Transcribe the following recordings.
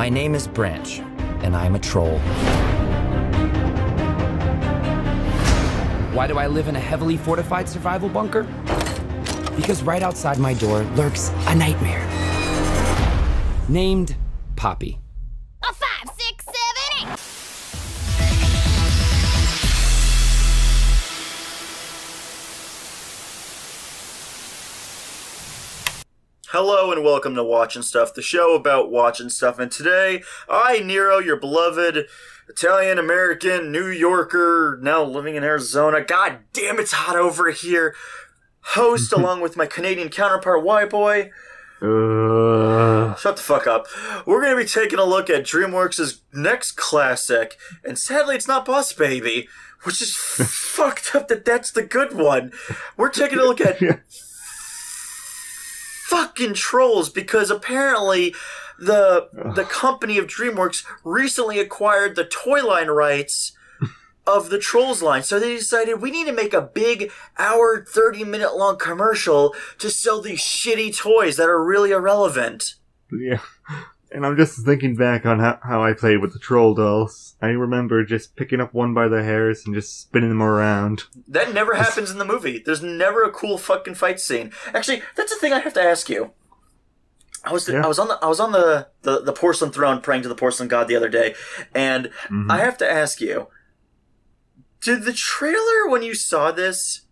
My name is Branch, and I'm a troll. Why do I live in a heavily fortified survival bunker? Because right outside my door lurks a nightmare. Named Poppy. A 5, 6, 7, 8. Hello and welcome to Watchin' Stuff, the show about watching stuff. And today, I, Nero, your beloved Italian-American New Yorker, now living in Arizona. God damn, it's hot over here. Host, along with my Canadian counterpart, whyboy. Shut the fuck up. We're going to be taking a look at DreamWorks' next classic. And sadly, it's not Boss Baby, which is fucked up that that's the good one. We're taking a look at fucking Trolls, because apparently the company of DreamWorks recently acquired the toy line rights of the Trolls line. So they decided we need to make a big hour, 30-minute long commercial to sell these shitty toys that are really irrelevant. Yeah. And I'm just thinking back on how I played with the troll dolls. I remember just picking up one by the hairs and just spinning them around. That never happens in the movie. There's never a cool fucking fight scene. Actually, that's the thing I have to ask you. I was on the porcelain throne praying to the porcelain god the other day, and I have to ask you, did the trailer, when you saw this,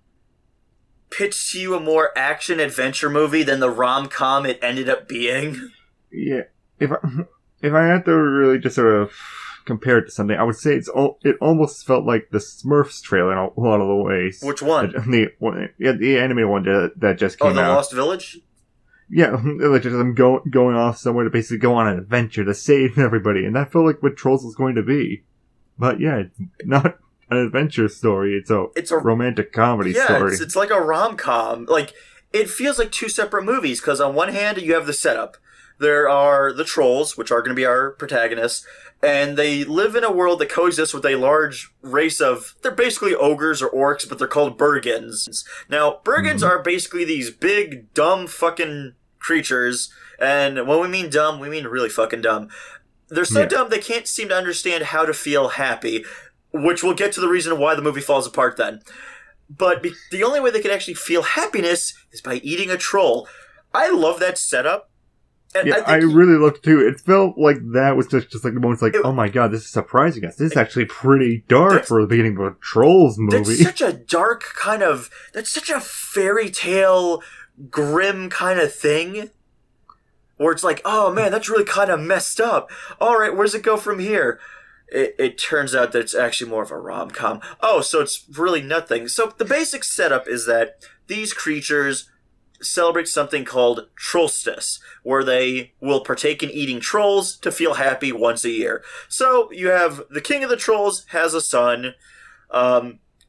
pitch to you a more action-adventure movie than the rom-com it ended up being? Yeah. If I had to really just sort of compare it to something, I would say it almost felt like the Smurfs trailer in a lot of the ways. Which one? The animated one that just came out. Oh, the Lost Village? Yeah, like just them going off somewhere to basically go on an adventure to save everybody, and that felt like what Trolls was going to be. But yeah, it's not an adventure story. It's a romantic comedy story. Yeah, it's like a rom-com. Like, it feels like two separate movies, because on one hand, you have the setup. There are the Trolls, which are going to be our protagonists, and they live in a world that coexists with a large race of, they're basically ogres or orcs, but they're called Bergens. Now, Bergens are basically these big, dumb fucking creatures, and when we mean dumb, we mean really fucking dumb. They're so dumb they can't seem to understand how to feel happy, which we'll get to the reason why the movie falls apart then. But the only way they can actually feel happiness is by eating a troll. I love that setup. And yeah, I really loved too. It felt like that was just like the moments like, oh my god, this is surprising us. This is actually pretty dark for the beginning of a Trolls movie. That's such a dark kind of, that's such a fairy tale, grim kind of thing. Where it's like, oh man, that's really kind of messed up. Alright, where's it go from here? It turns out that it's actually more of a rom-com. Oh, so it's really nothing. So the basic setup is that these creatures celebrate something called Trollstice, where they will partake in eating trolls to feel happy once a year. So you have the king of the trolls has a son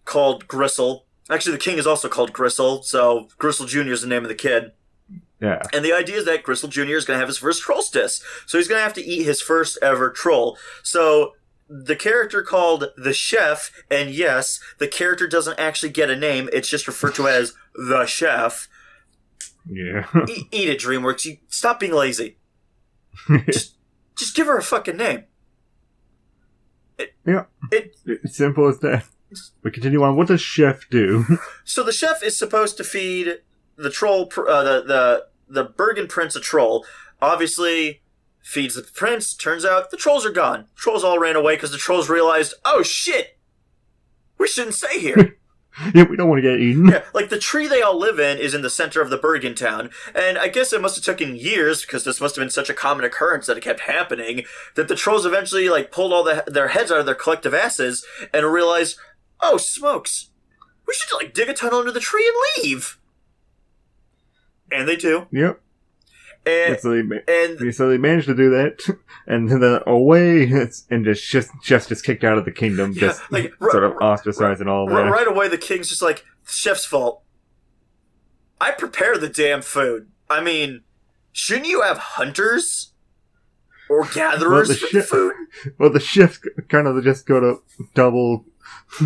called Gristle. Actually, the king is also called Gristle, so Gristle Jr. is the name of the kid. Yeah. And the idea is that Gristle Jr. is going to have his first Trollstice. So he's going to have to eat his first ever troll. So the character called the Chef, and yes, the character doesn't actually get a name, it's just referred to as the Chef. Yeah. Eat it, DreamWorks. Stop being lazy. just give her a fucking name. It's simple as that. We continue on. What does Chef do? So the Chef is supposed to feed the troll, the Bergen Prince a troll. Obviously, feeds the prince. Turns out the trolls are gone. Trolls all ran away because the trolls realized, oh shit, we shouldn't stay here. Yeah, we don't want to get eaten. Yeah, like the tree they all live in is in the center of the Bergen town, and I guess it must have taken years, because this must have been such a common occurrence that it kept happening, that the trolls eventually pulled all their heads out of their collective asses and realized, oh smokes, we should dig a tunnel under the tree and leave. And they do. Yep. And so they managed to do that, and then away, and Chef's just kicked out of the kingdom, sort of ostracized and all that. Right away, the king's just like, Chef's fault. I prepare the damn food. I mean, shouldn't you have hunters? Or gatherers for the food? Well, the chefs kind of just go to double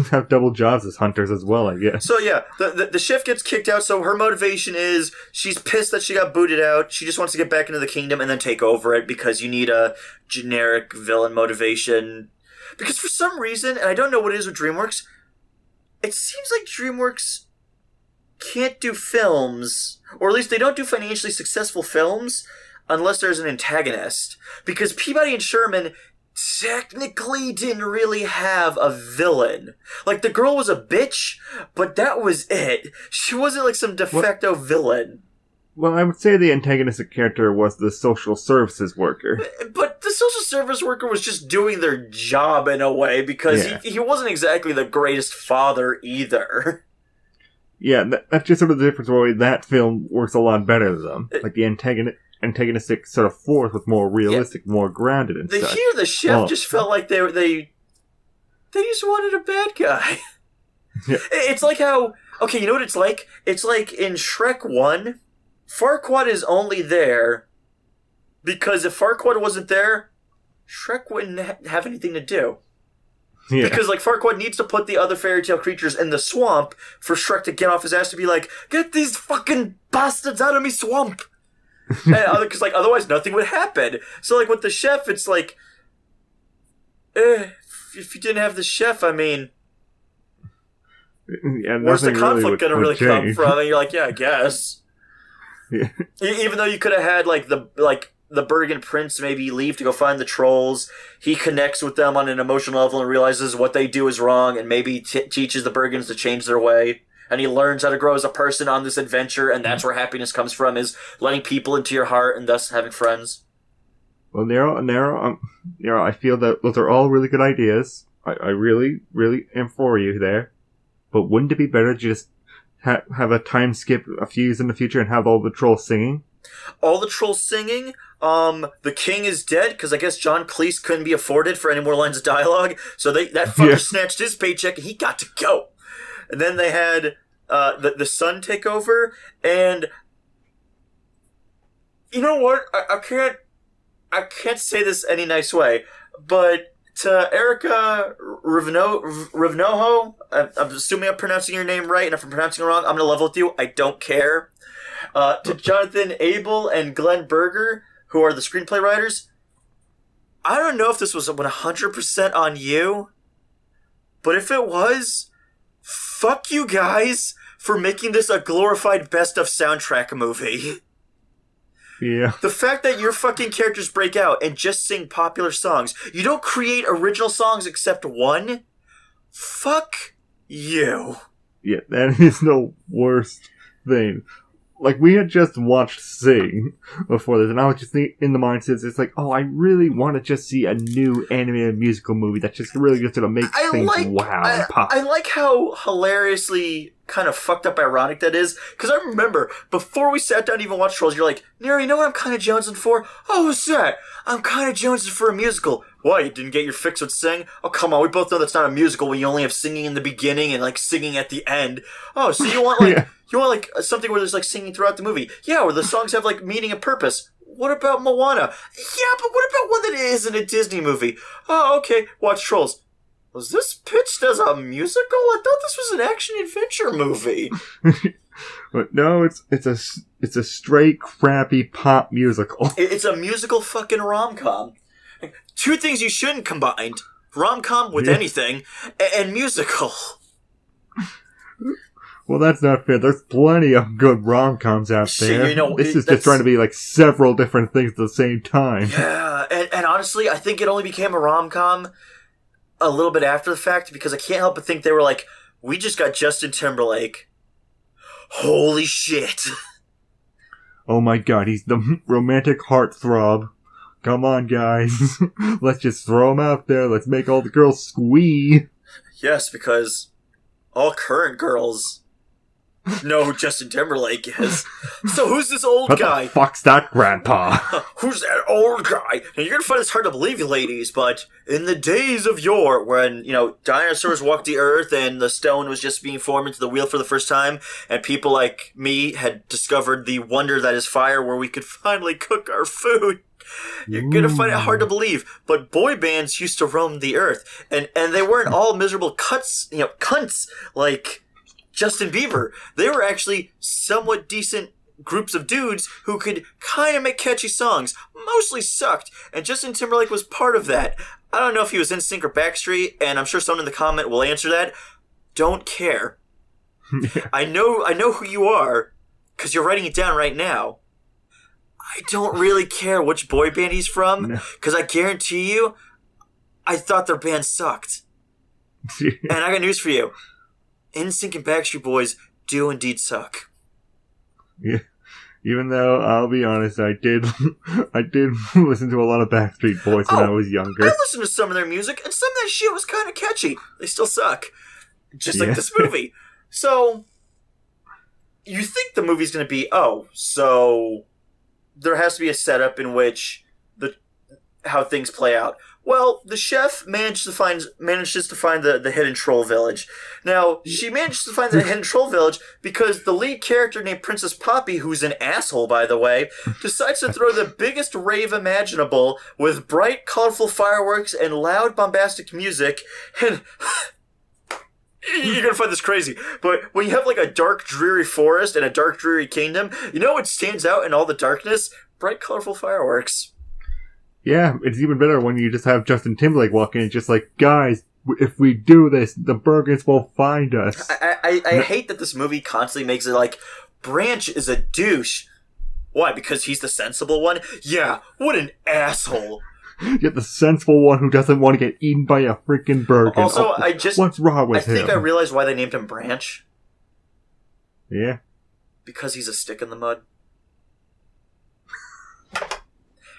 have double jobs as hunters as well, I guess. So yeah, the chef gets kicked out, so her motivation is she's pissed that she got booted out. She just wants to get back into the kingdom and then take over it because you need a generic villain motivation. Because for some reason, and I don't know what it is with DreamWorks, it seems like DreamWorks can't do films, or at least they don't do financially successful films unless there's an antagonist. Because Peabody and Sherman technically didn't really have a villain. Like, the girl was a bitch, but that was it. She wasn't like some de facto villain. Well, I would say the antagonistic character was the social services worker. But the social service worker was just doing their job in a way, because he wasn't exactly the greatest father either. Yeah, that's just sort of the difference where that film works a lot better than them. Like, the antagonistic sort of force was more realistic, more grounded and stuff. Here, the chef just felt like they just wanted a bad guy. Yeah. It's like how, okay, you know what it's like? It's like in Shrek 1, Farquaad is only there because if Farquaad wasn't there, Shrek wouldn't have anything to do. Yeah. Because, like, Farquaad needs to put the other fairy tale creatures in the swamp for Shrek to get off his ass to be like, get these fucking bastards out of me swamp! Because, like, otherwise nothing would happen. So, like, with the chef, it's like, if you didn't have the chef, I mean, where's the conflict gonna really come from? And you're like, yeah, I guess. Yeah. Even though you could have had, like, the Bergen Prince maybe leave to go find the trolls, he connects with them on an emotional level and realizes what they do is wrong and maybe teaches the Bergens to change their way. And he learns how to grow as a person on this adventure, and that's where happiness comes from, is letting people into your heart and thus having friends. Well, Nero, I feel that those are all really good ideas. I really, really am for you there. But wouldn't it be better to just have a time skip a few years in the future and have all the trolls singing? All the trolls singing? The king is dead, because I guess John Cleese couldn't be afforded for any more lines of dialogue, so that fucker snatched his paycheck and he got to go. And then they had the son take over, and you know what? I can't say this any nice way, but to Erica Rivnoho, I'm assuming I'm pronouncing your name right, and if I'm pronouncing it wrong, I'm gonna level with you. I don't care. To Jonathan Abel and Glenn Berger, who are the screenplay writers, I don't know if this was 100% on you, but if it was, fuck you guys for making this a glorified best of soundtrack movie. Yeah. The fact that your fucking characters break out and just sing popular songs, you don't create original songs except one, fuck you. Yeah, that is the worst thing. Like, we had just watched Sing before this, and I was just in the mindset, it's like, oh, I really want to just see a new animated musical movie that's just really just going to make things wow and pop. I like how hilariously kind of fucked up ironic that is, because I remember, before we sat down to even watch Trolls, you're like, Neri, you know what I'm kind of jonesing for? Oh, what's that? I'm kind of jonesing for a musical. Why, you didn't get your fix with Sing? Oh, come on, we both know that's not a musical when you only have singing in the beginning and, like, singing at the end. Oh, so you want, like... Yeah. You want, like, something where there's, like, singing throughout the movie. Yeah, where the songs have, like, meaning and purpose. What about Moana? Yeah, but what about one that isn't a Disney movie? Oh, okay, watch Trolls. Was this pitched as a musical? I thought this was an action-adventure movie. But no, it's a straight, crappy pop musical. It's a musical fucking rom-com. Two things you shouldn't combine. Rom-com with anything, and musical. Well, that's not fair. There's plenty of good rom-coms out there. You know, this is just trying to be like several different things at the same time. Yeah, and honestly, I think it only became a rom-com a little bit after the fact, because I can't help but think they were like, we just got Justin Timberlake. Holy shit. Oh my god, he's the romantic heartthrob. Come on, guys. Let's just throw him out there. Let's make all the girls squee. Yes, because all current girls know who Justin Timberlake is. So who's this old guy? What the fuck's that, Grandpa? Who's that old guy? Now, you're gonna find this hard to believe, you ladies, but in the days of yore, when, you know, dinosaurs walked the earth and the stone was just being formed into the wheel for the first time, and people like me had discovered the wonder that is fire, where we could finally cook our food, You're gonna find it hard to believe, but boy bands used to roam the earth, and they weren't all miserable cunts like Justin Bieber. They were actually somewhat decent groups of dudes who could kind of make catchy songs. Mostly sucked, and Justin Timberlake was part of that. I don't know if he was NSYNC or Backstreet, and I'm sure someone in the comment will answer that. Don't care. I know who you are, because you're writing it down right now. I don't really care which boy band he's from, because I guarantee you, I thought their band sucked. And I got news for you. NSYNC and Backstreet Boys do indeed suck. Yeah. Even though, I'll be honest, I did listen to a lot of Backstreet Boys when I was younger. I listened to some of their music, and some of that shit was kind of catchy. They still suck. Just like this movie. So, you think the movie's going to be, so there has to be a setup in which how things play out. Well, the chef manages to find the hidden troll village. Now, she manages to find the hidden troll village because the lead character named Princess Poppy, who's an asshole, by the way, decides to throw the biggest rave imaginable with bright, colorful fireworks and loud, bombastic music. And you're gonna find this crazy, but when you have like a dark, dreary forest and a dark, dreary kingdom, you know what stands out in all the darkness? Bright, colorful fireworks. Yeah, it's even better when you just have Justin Timberlake walk in and just like, guys, if we do this, the Bergens will find us. I hate that this movie constantly makes it like, Branch is a douche. Why? Because he's the sensible one? Yeah, what an asshole. You're the sensible one who doesn't want to get eaten by a freaking Bergen. Also, what's wrong with him? I think I realized why they named him Branch. Yeah. Because he's a stick in the mud.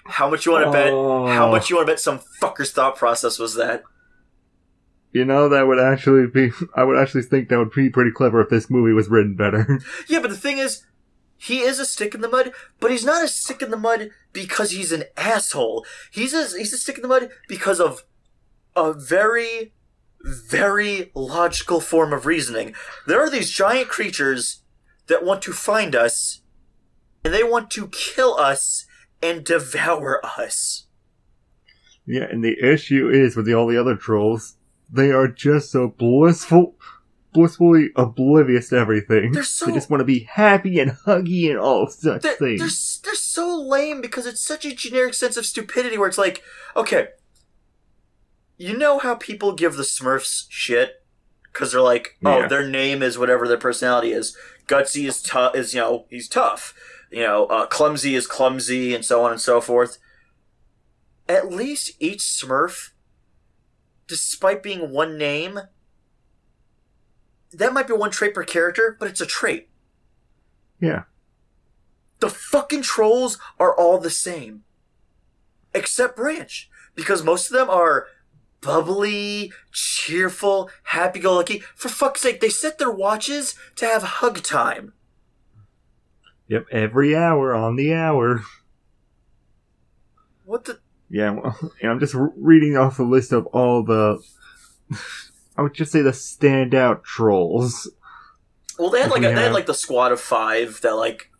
How much you want to bet? How much you want to bet some fucker's thought process was that? You know, I would actually think that would be pretty clever if this movie was written better. Yeah, but the thing is, he is a stick in the mud, but he's not a stick in the mud because he's an asshole. He's a stick in the mud because of a very, very logical form of reasoning. There are these giant creatures that want to find us, and they want to kill us and devour us. Yeah, and the issue is with all the other trolls, they are just so blissfully oblivious to everything. They just want to be happy and huggy and all such things. They're so lame because it's such a generic sense of stupidity where it's like, okay, you know how people give the Smurfs shit? Because they're like, their name is whatever their personality is. Gutsy is tough, he's tough. Clumsy is clumsy, and so on and so forth. At least each Smurf, despite being one name, that might be one trait per character, but it's a trait. Yeah. The fucking trolls are all the same. Except Branch. Because most of them are bubbly, cheerful, happy-go-lucky. For fuck's sake, they set their watches to have hug time. Yep, every hour on the hour. What the... Yeah, well, I'm just reading off the list of all the... I would just say the standout trolls. Well, they had like the squad of 5 that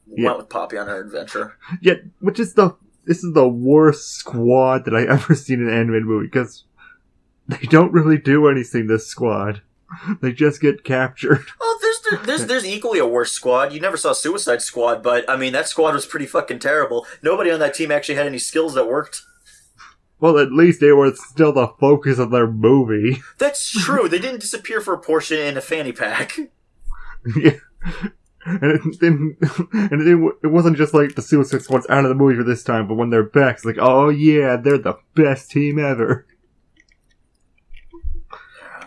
went with Poppy on her adventure. Yeah, this is the worst squad that I ever seen in an animated movie, because they don't really do anything, this squad. They just get captured. Oh, there's equally a worse squad. You never saw Suicide Squad, but, I mean, that squad was pretty fucking terrible. Nobody on that team actually had any skills that worked. Well, at least they were still the focus of their movie. That's true. They didn't disappear for a portion in a fanny pack. Yeah. It wasn't just like the Suicide Squad's out of the movie for this time, but when they're back, it's like, oh yeah, they're the best team ever.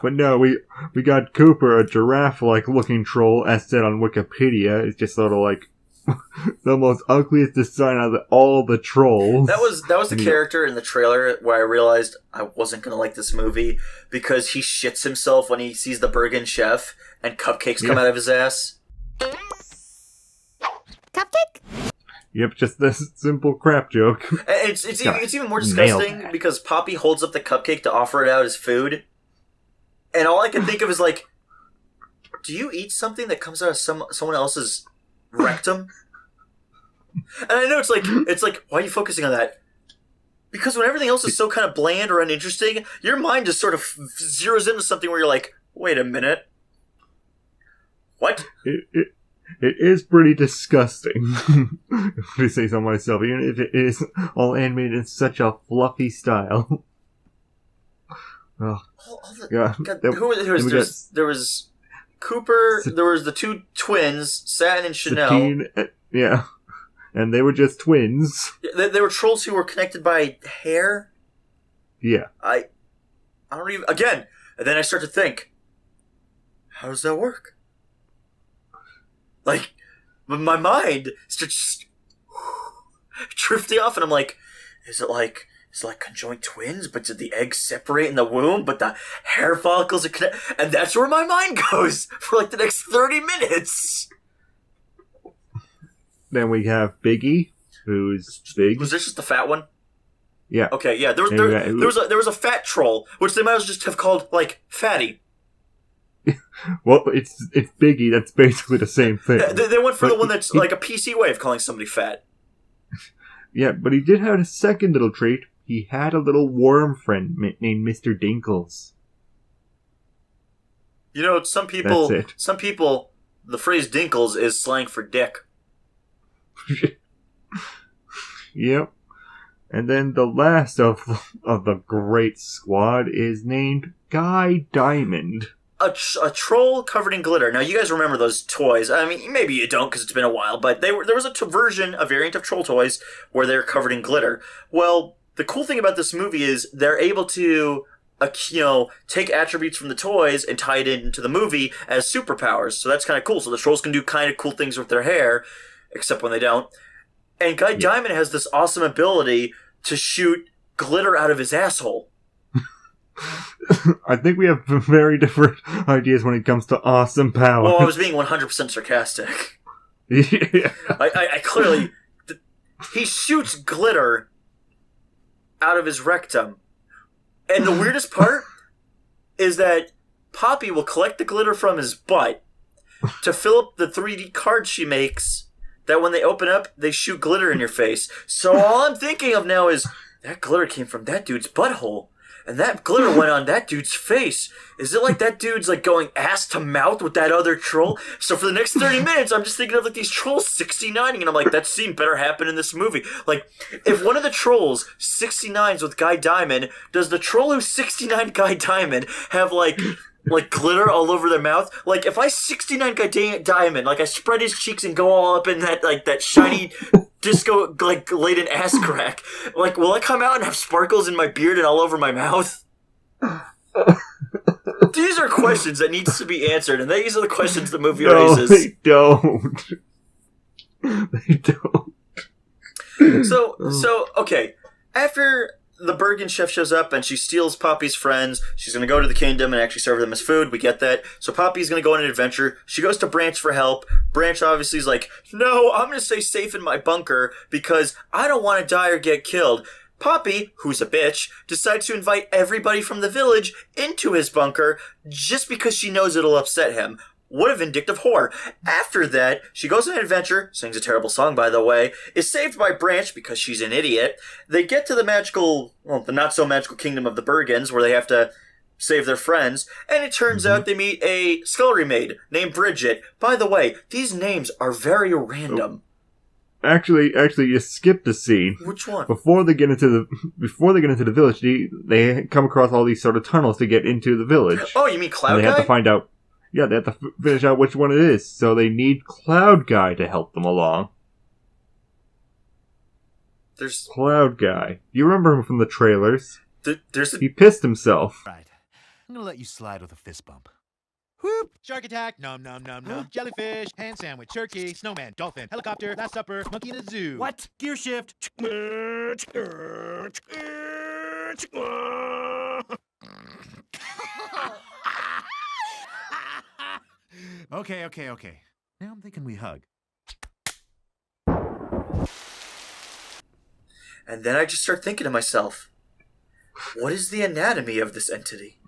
But no, we got Cooper, a giraffe-like looking troll, as said on Wikipedia. It's just sort of like the most ugliest design out of all the trolls. That was the character in the trailer where I realized I wasn't gonna like this movie because he shits himself when he sees the Bergen chef and cupcakes come out of his ass. Cupcake? Yep, just this simple crap joke. It's even more disgusting because Poppy holds up the cupcake to offer it out as food. And all I can think of is like, do you eat something that comes out of someone else's rectum? And I know it's like, why are you focusing on that? Because when everything else is so kind of bland or uninteresting, your mind just sort of zeroes into something where you're like, wait a minute. What? It is pretty disgusting, if I say so myself, even if it is all animated in such a fluffy style. Oh, God, there was Cooper, there was the two twins, Satin and Chanel. Satine, yeah. And they were just twins. They were trolls who were connected by hair? Yeah. I don't even... Again, and then I start to think, how does that work? Like, my mind starts just drifting off, and I'm like, is it like conjoined twins, but did the eggs separate in the womb, but the hair follicles are connected? And that's where my mind goes for like the next 30 minutes. Then we have Biggie, who's big. Was this just the fat one? Yeah. Okay, yeah. There was a fat troll, which they might as well just have called, like, Fatty. Well, it's Biggie. That's basically the same thing. They went for the one that's like a PC way of calling somebody fat. Yeah, but he did have a second little trait. He had a little worm friend named Mr. Dinkles. You know, some people, the phrase dinkles is slang for dick. Yep. And then the last of the great squad is named Guy Diamond. A troll covered in glitter. Now, you guys remember those toys. I mean, maybe you don't because it's been a while, but there was a variant of troll toys where they're covered in glitter. Well, the cool thing about this movie is they're able to, take attributes from the toys and tie it into the movie as superpowers. So that's kind of cool. So the trolls can do kind of cool things with their hair, except when they don't. And Guy Diamond has this awesome ability to shoot glitter out of his asshole. I think we have very different ideas when it comes to awesome powers. Well, I was being 100% sarcastic. Yeah. I clearly... He shoots glitter out of his rectum. And the weirdest part is that Poppy will collect the glitter from his butt to fill up the 3D cards she makes, that when they open up, they shoot glitter in your face. So all I'm thinking of now is, that glitter came from that dude's butthole. And that glitter went on that dude's face. Is it like that dude's like going ass to mouth with that other troll? So for the next 30 minutes, I'm just thinking of like these trolls 69ing, and I'm like, that scene better happen in this movie. Like, if one of the trolls 69s with Guy Diamond, does the troll who's 69 Guy Diamond have like glitter all over their mouth? Like, if I 69 Guy Diamond, like I spread his cheeks and go all up in that shiny disco laden ass crack, like, will I come out and have sparkles in my beard and all over my mouth? These are questions that needs to be answered, and these are the questions the movie raises. They don't. They don't. So okay, after the Bergen chef shows up and she steals Poppy's friends, she's going to go to the kingdom and actually serve them as food. We get that. So Poppy's going to go on an adventure. She goes to Branch for help. Branch obviously is like, no, I'm going to stay safe in my bunker because I don't want to die or get killed. Poppy, who's a bitch, decides to invite everybody from the village into his bunker just because she knows it'll upset him. What a vindictive whore. After that, she goes on an adventure, sings a terrible song, by the way, is saved by Branch because she's an idiot. They get to the the not-so-magical kingdom of the Bergens, where they have to save their friends, and it turns out they meet a scullery maid named Bridget. By the way, these names are very random. Actually, you skipped a scene. Which one? Before they get into the village, they come across all these sort of tunnels to get into the village. Oh, you mean Cloud Guy? They have to find out. Yeah, they have to finish out which one it is, so they need Cloud Guy to help them along. There's Cloud Guy. You remember him from the trailers? He pissed himself. Right. I'm gonna let you slide with a fist bump. Whoop! Shark attack! Nom nom nom nom. Jellyfish, hand sandwich, turkey, snowman, dolphin, helicopter, last supper, monkey in a zoo. What? Gear shift. Okay. Now I'm thinking we hug. And then I just start thinking to myself, what is the anatomy of this entity?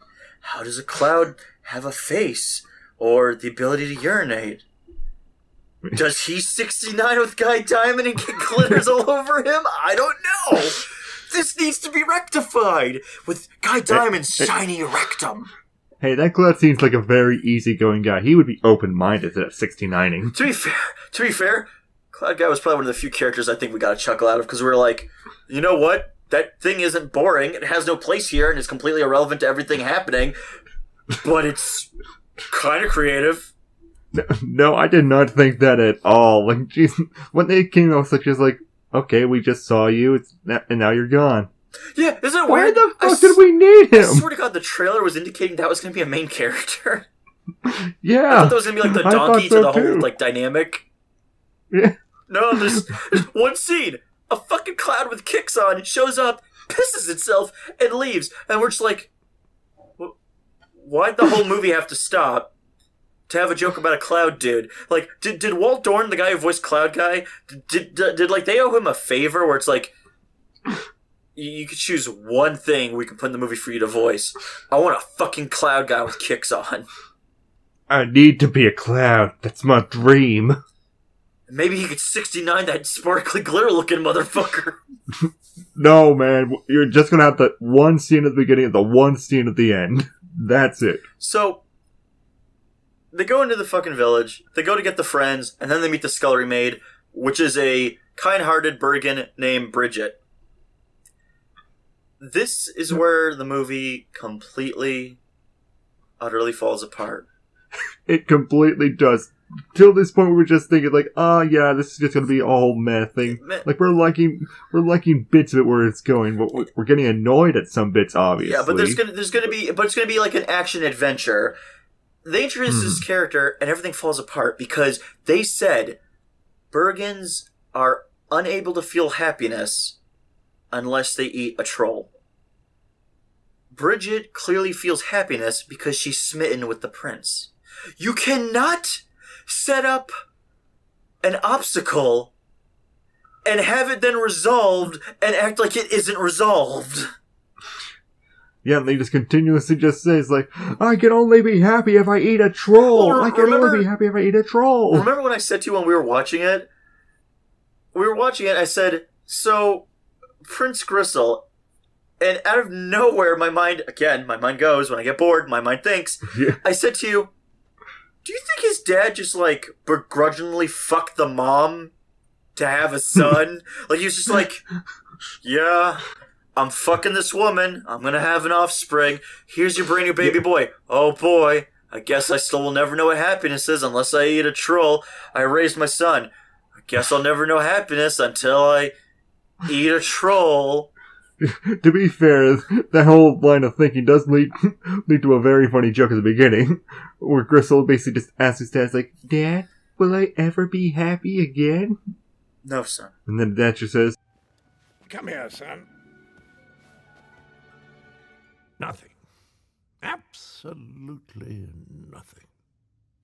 How does a cloud have a face or the ability to urinate? Does he 69 with Guy Diamond and get glitters all over him? I don't know. This needs to be rectified with Guy Diamond's shiny rectum. Hey, that Cloud seems like a very easygoing guy. He would be open-minded to 69ing. To be fair, Cloud Guy was probably one of the few characters I think we got a chuckle out of, because we were like, you know what? That thing isn't boring. It has no place here, and it's completely irrelevant to everything happening. But it's kind of creative. No, I did not think that at all. Like, geez, when they came out, just like, okay, we just saw you, and now you're gone. Yeah, isn't it Why weird? the fuck did we need him? I swear to God, the trailer was indicating that was going to be a main character. Yeah. I thought that was going to be like the donkey to the whole like dynamic. Yeah. No, there's one scene. A fucking cloud with kicks on. It shows up, pisses itself, and leaves. And we're just like, why'd the whole movie have to stop to have a joke about a cloud dude? Like, did Walt Dorn, the guy who voiced Cloud Guy, did like they owe him a favor where it's like, you could choose one thing we can put in the movie for you to voice. I want a fucking cloud guy with kicks on. I need to be a cloud. That's my dream. Maybe he could 69 that sparkly glitter-looking motherfucker. No, man. You're just gonna have the one scene at the beginning and the one scene at the end. That's it. So, they go into the fucking village, they go to get the friends, and then they meet the scullery maid, which is a kind-hearted Bergen named Bridget. This is where the movie completely, utterly falls apart. It completely does. Till this point, we were just thinking, like, yeah, this is just gonna be a whole meh thing. Like, we're liking bits of it where it's going, but we're getting annoyed at some bits, obviously. Yeah, but it's gonna be like an action adventure. They introduce this character, and everything falls apart because they said Bergens are unable to feel happiness unless they eat a troll. Bridget clearly feels happiness because she's smitten with the prince. You cannot set up an obstacle and have it then resolved and act like it isn't resolved. Yeah, and they just continuously just says, like, I can only be happy if I eat a troll. Well, I can only be happy if I eat a troll. Remember when I said to you when we were watching it? I said, so, Prince Gristle, and out of nowhere, my mind goes, when I get bored, my mind thinks, Yeah. I said to you, do you think his dad just, like, begrudgingly fucked the mom to have a son? Like, he was just like, yeah, I'm fucking this woman. I'm gonna have an offspring. Here's your brand new baby boy. Oh boy, I guess I still will never know what happiness is unless I eat a troll. I raised my son. I guess I'll never know happiness until I eat a troll. To be fair, that whole line of thinking does lead to a very funny joke at the beginning, where Gristle basically just asks his dad, like, Dad, will I ever be happy again? No, son. And then Dad just says, Come here, son. Nothing. Absolutely nothing.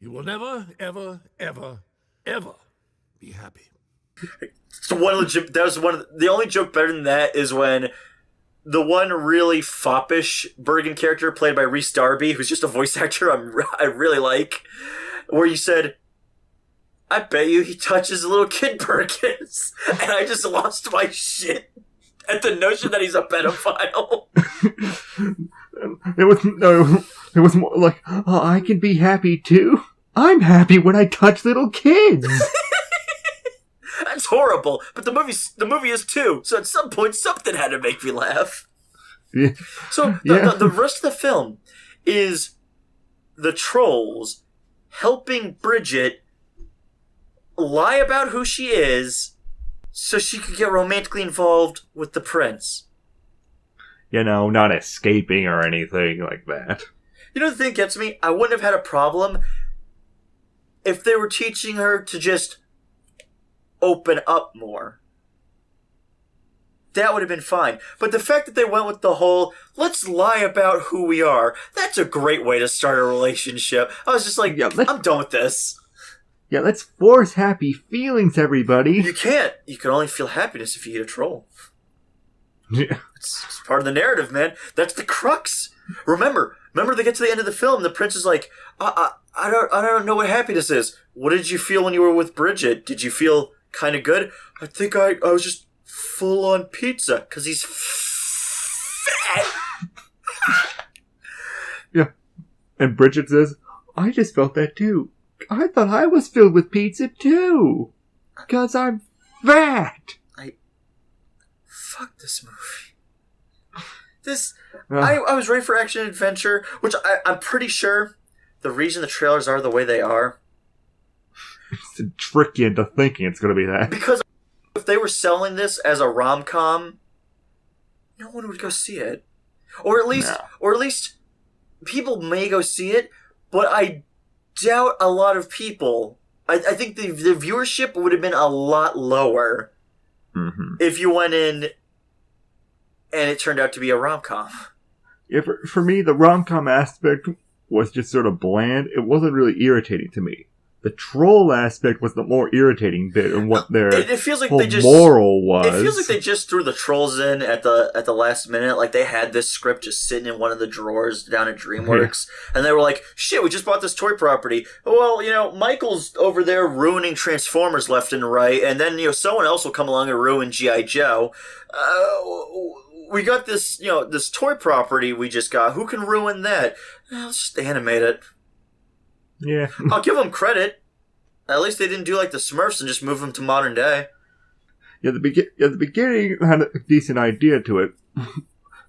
You will never, ever, ever, ever be happy. So the only joke better than that is when the one really foppish Bergen character played by Rhys Darby, who's just a voice actor I really like, where you said, I bet you he touches little kid Bergens. And I just lost my shit at the notion that he's a pedophile. It was more like, oh, I can be happy too. I'm happy when I touch little kids. That's horrible, but the movie is too, so at some point something had to make me laugh. Yeah. So the rest of the film is the trolls helping Bridget lie about who she is so she could get romantically involved with the prince. You know, not escaping or anything like that. You know the thing that gets me? I wouldn't have had a problem if they were teaching her to just open up more. That would have been fine. But the fact that they went with the whole, let's lie about who we are, that's a great way to start a relationship. I was just like, yeah, I'm done with this. Yeah, let's force happy feelings, everybody. You can't. You can only feel happiness if you eat a troll. Yeah. It's part of the narrative, man. That's the crux. Remember they get to the end of the film, the prince is like, I don't know what happiness is. What did you feel when you were with Bridget? Did you feel kind of good? I think I was just full-on pizza because he's fat. Yeah. And Bridget says, I just felt that too. I thought I was filled with pizza too. Because I'm fat. Fuck this movie. I was ready for action adventure, which I'm pretty sure the reason the trailers are the way they are. It's to trick you into thinking it's going to be that. Because if they were selling this as a rom-com, no one would go see it. Or at least people may go see it, but I doubt a lot of people. I think the viewership would have been a lot lower if you went in and it turned out to be a rom-com. Yeah, for me, the rom-com aspect was just sort of bland. It wasn't really irritating to me. The troll aspect was the more irritating bit, and what their it feels like whole they just, moral was. It feels like they just threw the trolls in at the last minute. Like they had this script just sitting in one of the drawers down at DreamWorks, and they were like, "Shit, we just bought this toy property. Well, Michael's over there ruining Transformers left and right, and then someone else will come along and ruin G.I. Joe. We got this this toy property we just got. Who can ruin that? Let's just animate it." Yeah. I'll give them credit. At least they didn't do like the Smurfs and just move them to modern day. Yeah, the beginning had a decent idea to it.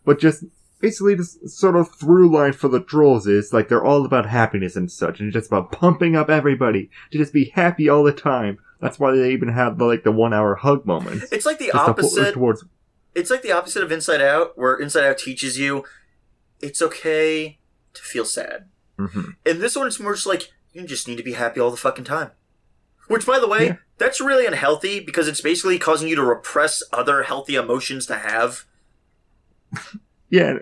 But just basically the sort of through line for the trolls is like they're all about happiness and such, and it's just about pumping up everybody to just be happy all the time. That's why they even have the 1 hour hug moments. It's like the opposite. It's like the opposite of Inside Out, where Inside Out teaches you it's okay to feel sad. In this one, it's more just like, you just need to be happy all the fucking time. Which, by the way, that's really unhealthy, because it's basically causing you to repress other healthy emotions to have. Yeah,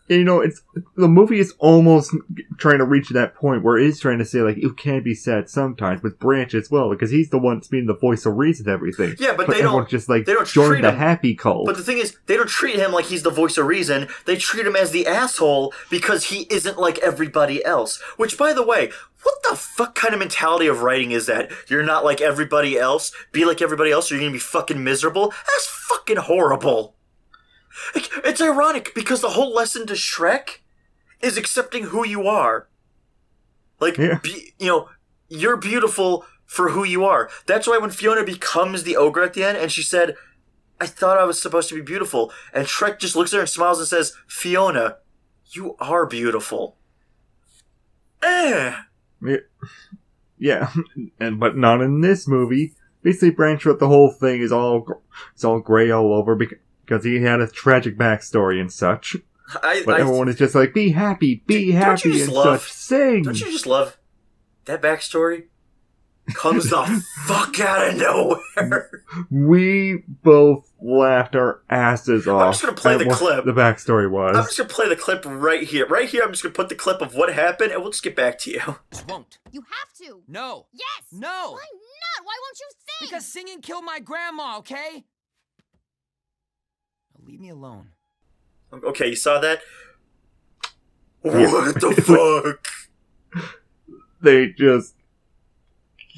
it's the movie is almost trying to reach that point where it is trying to say, like, you can be sad sometimes, with Branch as well, because he's the one that's being the voice of reason and everything. Yeah, but they don't just, like, they don't join treat the him, happy cult. But the thing is, they don't treat him like he's the voice of reason. They treat him as the asshole because he isn't like everybody else. Which, by the way, what the fuck kind of mentality of writing is that? You're not like everybody else? Be like everybody else or you're gonna be fucking miserable? That's fucking horrible. It's ironic because the whole lesson to Shrek is accepting who you are. Like, you're beautiful for who you are. That's why when Fiona becomes the ogre at the end and she said, I thought I was supposed to be beautiful. And Shrek just looks at her and smiles and says, Fiona, you are beautiful. Yeah, but not in this movie. Basically, Branch wrote the whole thing is all gray all over because he had a tragic backstory and such. But everyone is just like, be happy and such. Sing! Don't you just love that backstory? Comes the fuck out of nowhere. We both laughed our asses off. I'm just going to play the clip. The backstory was. I'm just going to play the clip right here. Right here, I'm just going to put the clip of what happened, and we'll just get back to you. Won't. You have to. No. Yes. No. Why not? Why won't you sing? Because singing killed my grandma, okay? Now leave me alone. Okay, you saw that? What the fuck? They just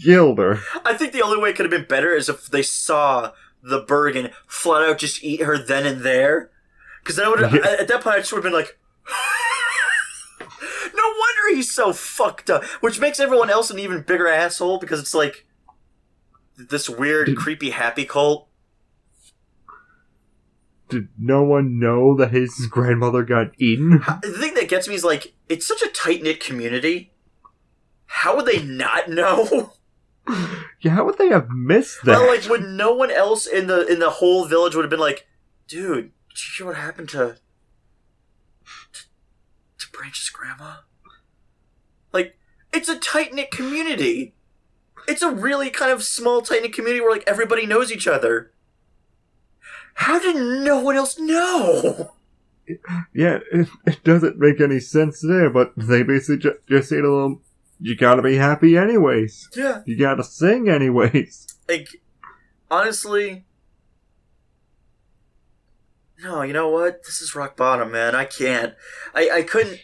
killed her. I think the only way it could have been better is if they saw the Bergen flat out just eat her then and there. Because then at that point I just would have been like, no wonder he's so fucked up. Which makes everyone else an even bigger asshole because it's like this weird, creepy happy cult. Did no one know that his grandmother got eaten? The thing that gets me is like, it's such a tight-knit community. How would they not know? Yeah, how would they have missed that? Well, like, when no one else in the whole village would have been like, dude, did you hear what happened to Branch's grandma? Like, it's a tight-knit community. It's a really kind of small, tight-knit community where, like, everybody knows each other. How did no one else know? Yeah, it doesn't make any sense there, but they basically just say to them, you gotta be happy anyways. Yeah. You gotta sing anyways. Like, honestly, no, you know what? This is rock bottom, man. I can't. I couldn't,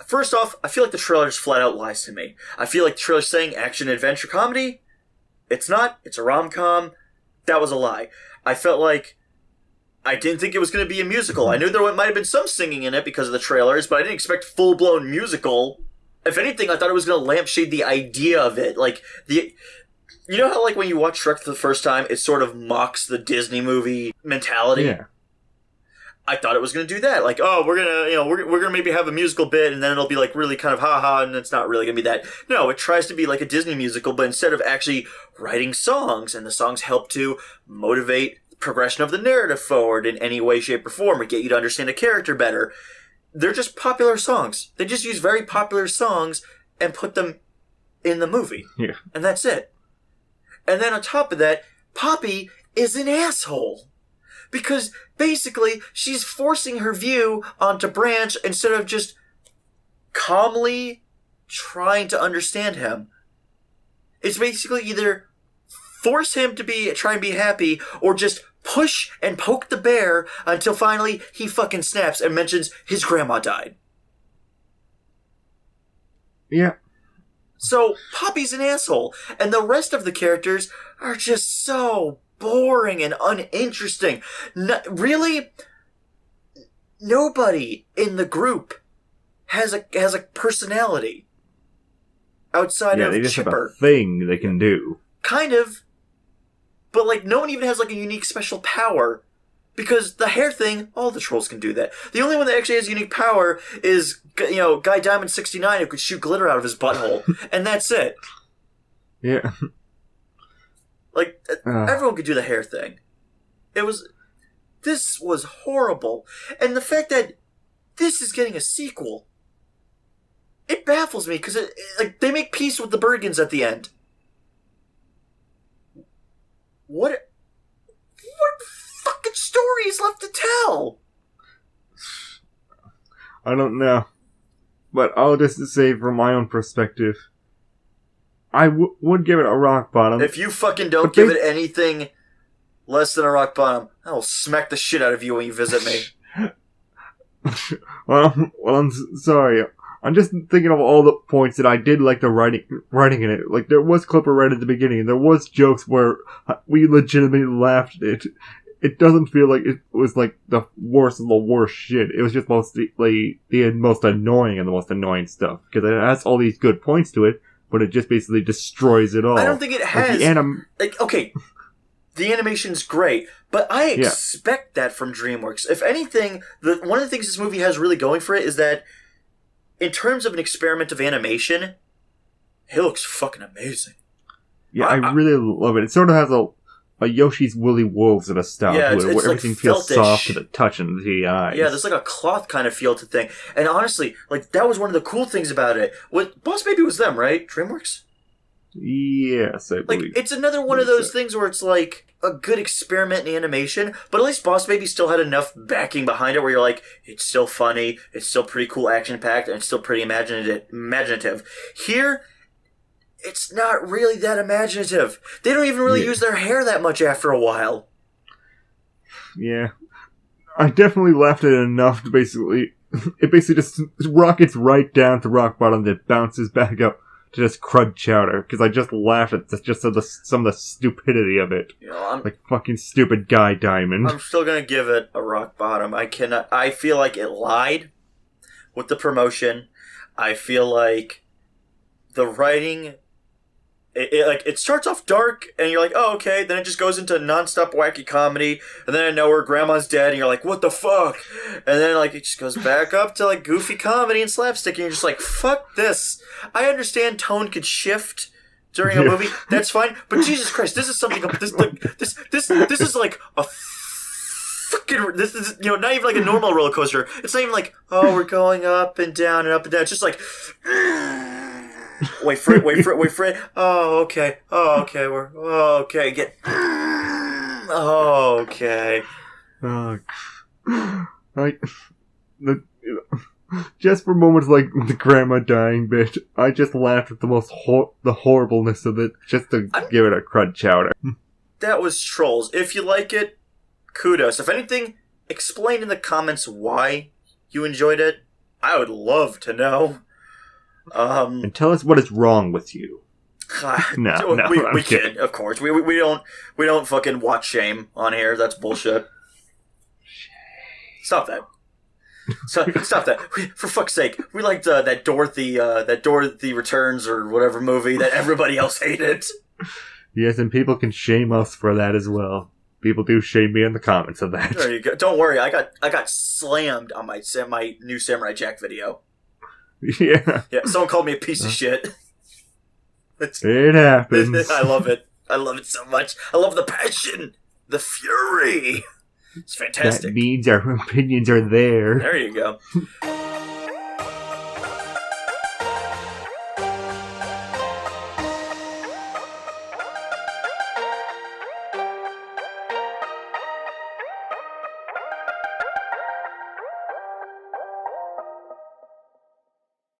first off, I feel like the trailer just flat out lies to me. I feel like the trailer's saying action adventure comedy. It's not. It's a rom-com. that was a lie. I felt like I didn't think it was going to be a musical. I knew there might have been some singing in it because of the trailers, but I didn't expect full-blown musical. If anything, I thought it was going to lampshade the idea of it. Like, you know how, like, when you watch Shrek for the first time, it sort of mocks the Disney movie mentality? Yeah. I thought it was going to do that. Like, oh, we're going to, you know, we're going to maybe have a musical bit, and then it'll be, like, really kind of ha-ha, and it's not really going to be that. No, it tries to be like a Disney musical, but instead of actually writing songs, and the songs help to motivate the progression of the narrative forward in any way, shape, or form, or get you to understand a character better, they're just popular songs. They just use very popular songs and put them in the movie. Yeah. And that's it. And then on top of that, Poppy is an asshole. Because basically, she's forcing her view onto Branch instead of just calmly trying to understand him. It's basically either force him to try and be happy, or just push and poke the bear until finally he fucking snaps and mentions his grandma died. Yeah. So, Poppy's an asshole, and the rest of the characters are just so boring and uninteresting. Really, nobody in the group has a personality outside of they just Chipper. have a thing they can do. Kind of. But, like, no one even has, like, a unique special power. Because the hair thing, all the trolls can do that. The only one that actually has unique power is, you know, Guy Diamond 69 who could shoot glitter out of his butthole. And that's it. Yeah. Like, everyone could do the hair thing. This was horrible. And the fact that this is getting a sequel, it baffles me, because like, they make peace with the Bergens at the end. What fucking story is left to tell? I don't know. But I'll just say from my own perspective, I would give it a rock bottom. If you fucking don't give it anything less than a rock bottom, I'll smack the shit out of you when you visit me. well, I'm sorry. I'm just thinking of all the points that I did like the writing in it. Like, there was Clipper right at the beginning, and there was jokes where we legitimately laughed at it. It doesn't feel like it was, like, the worst of the worst shit. It was just mostly, like, the most annoying and the most annoying stuff. Because it has all these good points to it, but it just basically destroys it all. I don't think it has... Like, okay, the animation's great, but I expect that from DreamWorks. If anything, one of the things this movie has really going for it is that in terms of an experiment of animation, it looks fucking amazing. Yeah, I really love it. It sort of has a Yoshi's Woolly Worlds in a style to it, where like everything feels feltish. soft to the touch and the eyes. Yeah, there's like a cloth kind of feel to the thing. And honestly, like, that was one of the cool things about it. Boss Baby was them, right? DreamWorks? Yes, I believe. Like, it's another one of those things where it's like a good experiment in animation, but at least Boss Baby still had enough backing behind it where you're like, it's still funny, it's still pretty cool action-packed, and it's still pretty imaginative. Here, it's not really that imaginative. They don't even really use their hair that much after a while. Yeah. I definitely laughed at it enough to basically... It basically just rockets right down to rock bottom, that bounces back up to just crud chowder, because I just laughed at some of the stupidity of it. You know, like fucking stupid Guy Diamond. I'm still gonna give it a rock bottom. I feel like it lied with the promotion. I feel like the writing... It starts off dark, and you're like, oh, okay, then it just goes into nonstop wacky comedy, and then I know her grandma's dead, and you're like, what the fuck? And then, like, it just goes back up to, like, goofy comedy and slapstick, and you're just like, fuck this. I understand tone could shift during a movie, that's fine, but Jesus Christ, this is something, this is like a fucking, this is, you know, not even like a normal roller coaster. It's not even like, oh, we're going up and down and up and down. It's just like, wait for it. Oh, okay. Okay. Like, just for moments like the grandma dying bit, I just laughed at the horribleness of it, just to give it a crud chowder. That was Trolls. If you like it, kudos. If anything, explain in the comments why you enjoyed it. I would love to know. And tell us what is wrong with you. No, we kid, of course. We don't fucking watch shame on here. That's bullshit. Stop that. Stop that. For fuck's sake. We liked that Dorothy Returns or whatever movie that everybody else hated. Yes, and people can shame us for that as well. People do shame me in the comments of that. There you go. Don't worry. I got slammed on my new Samurai Jack video. Yeah. Yeah. Someone called me a piece of shit. It happens. I love it. I love it so much. I love the passion, the fury. It's fantastic. That means our opinions are there. There you go.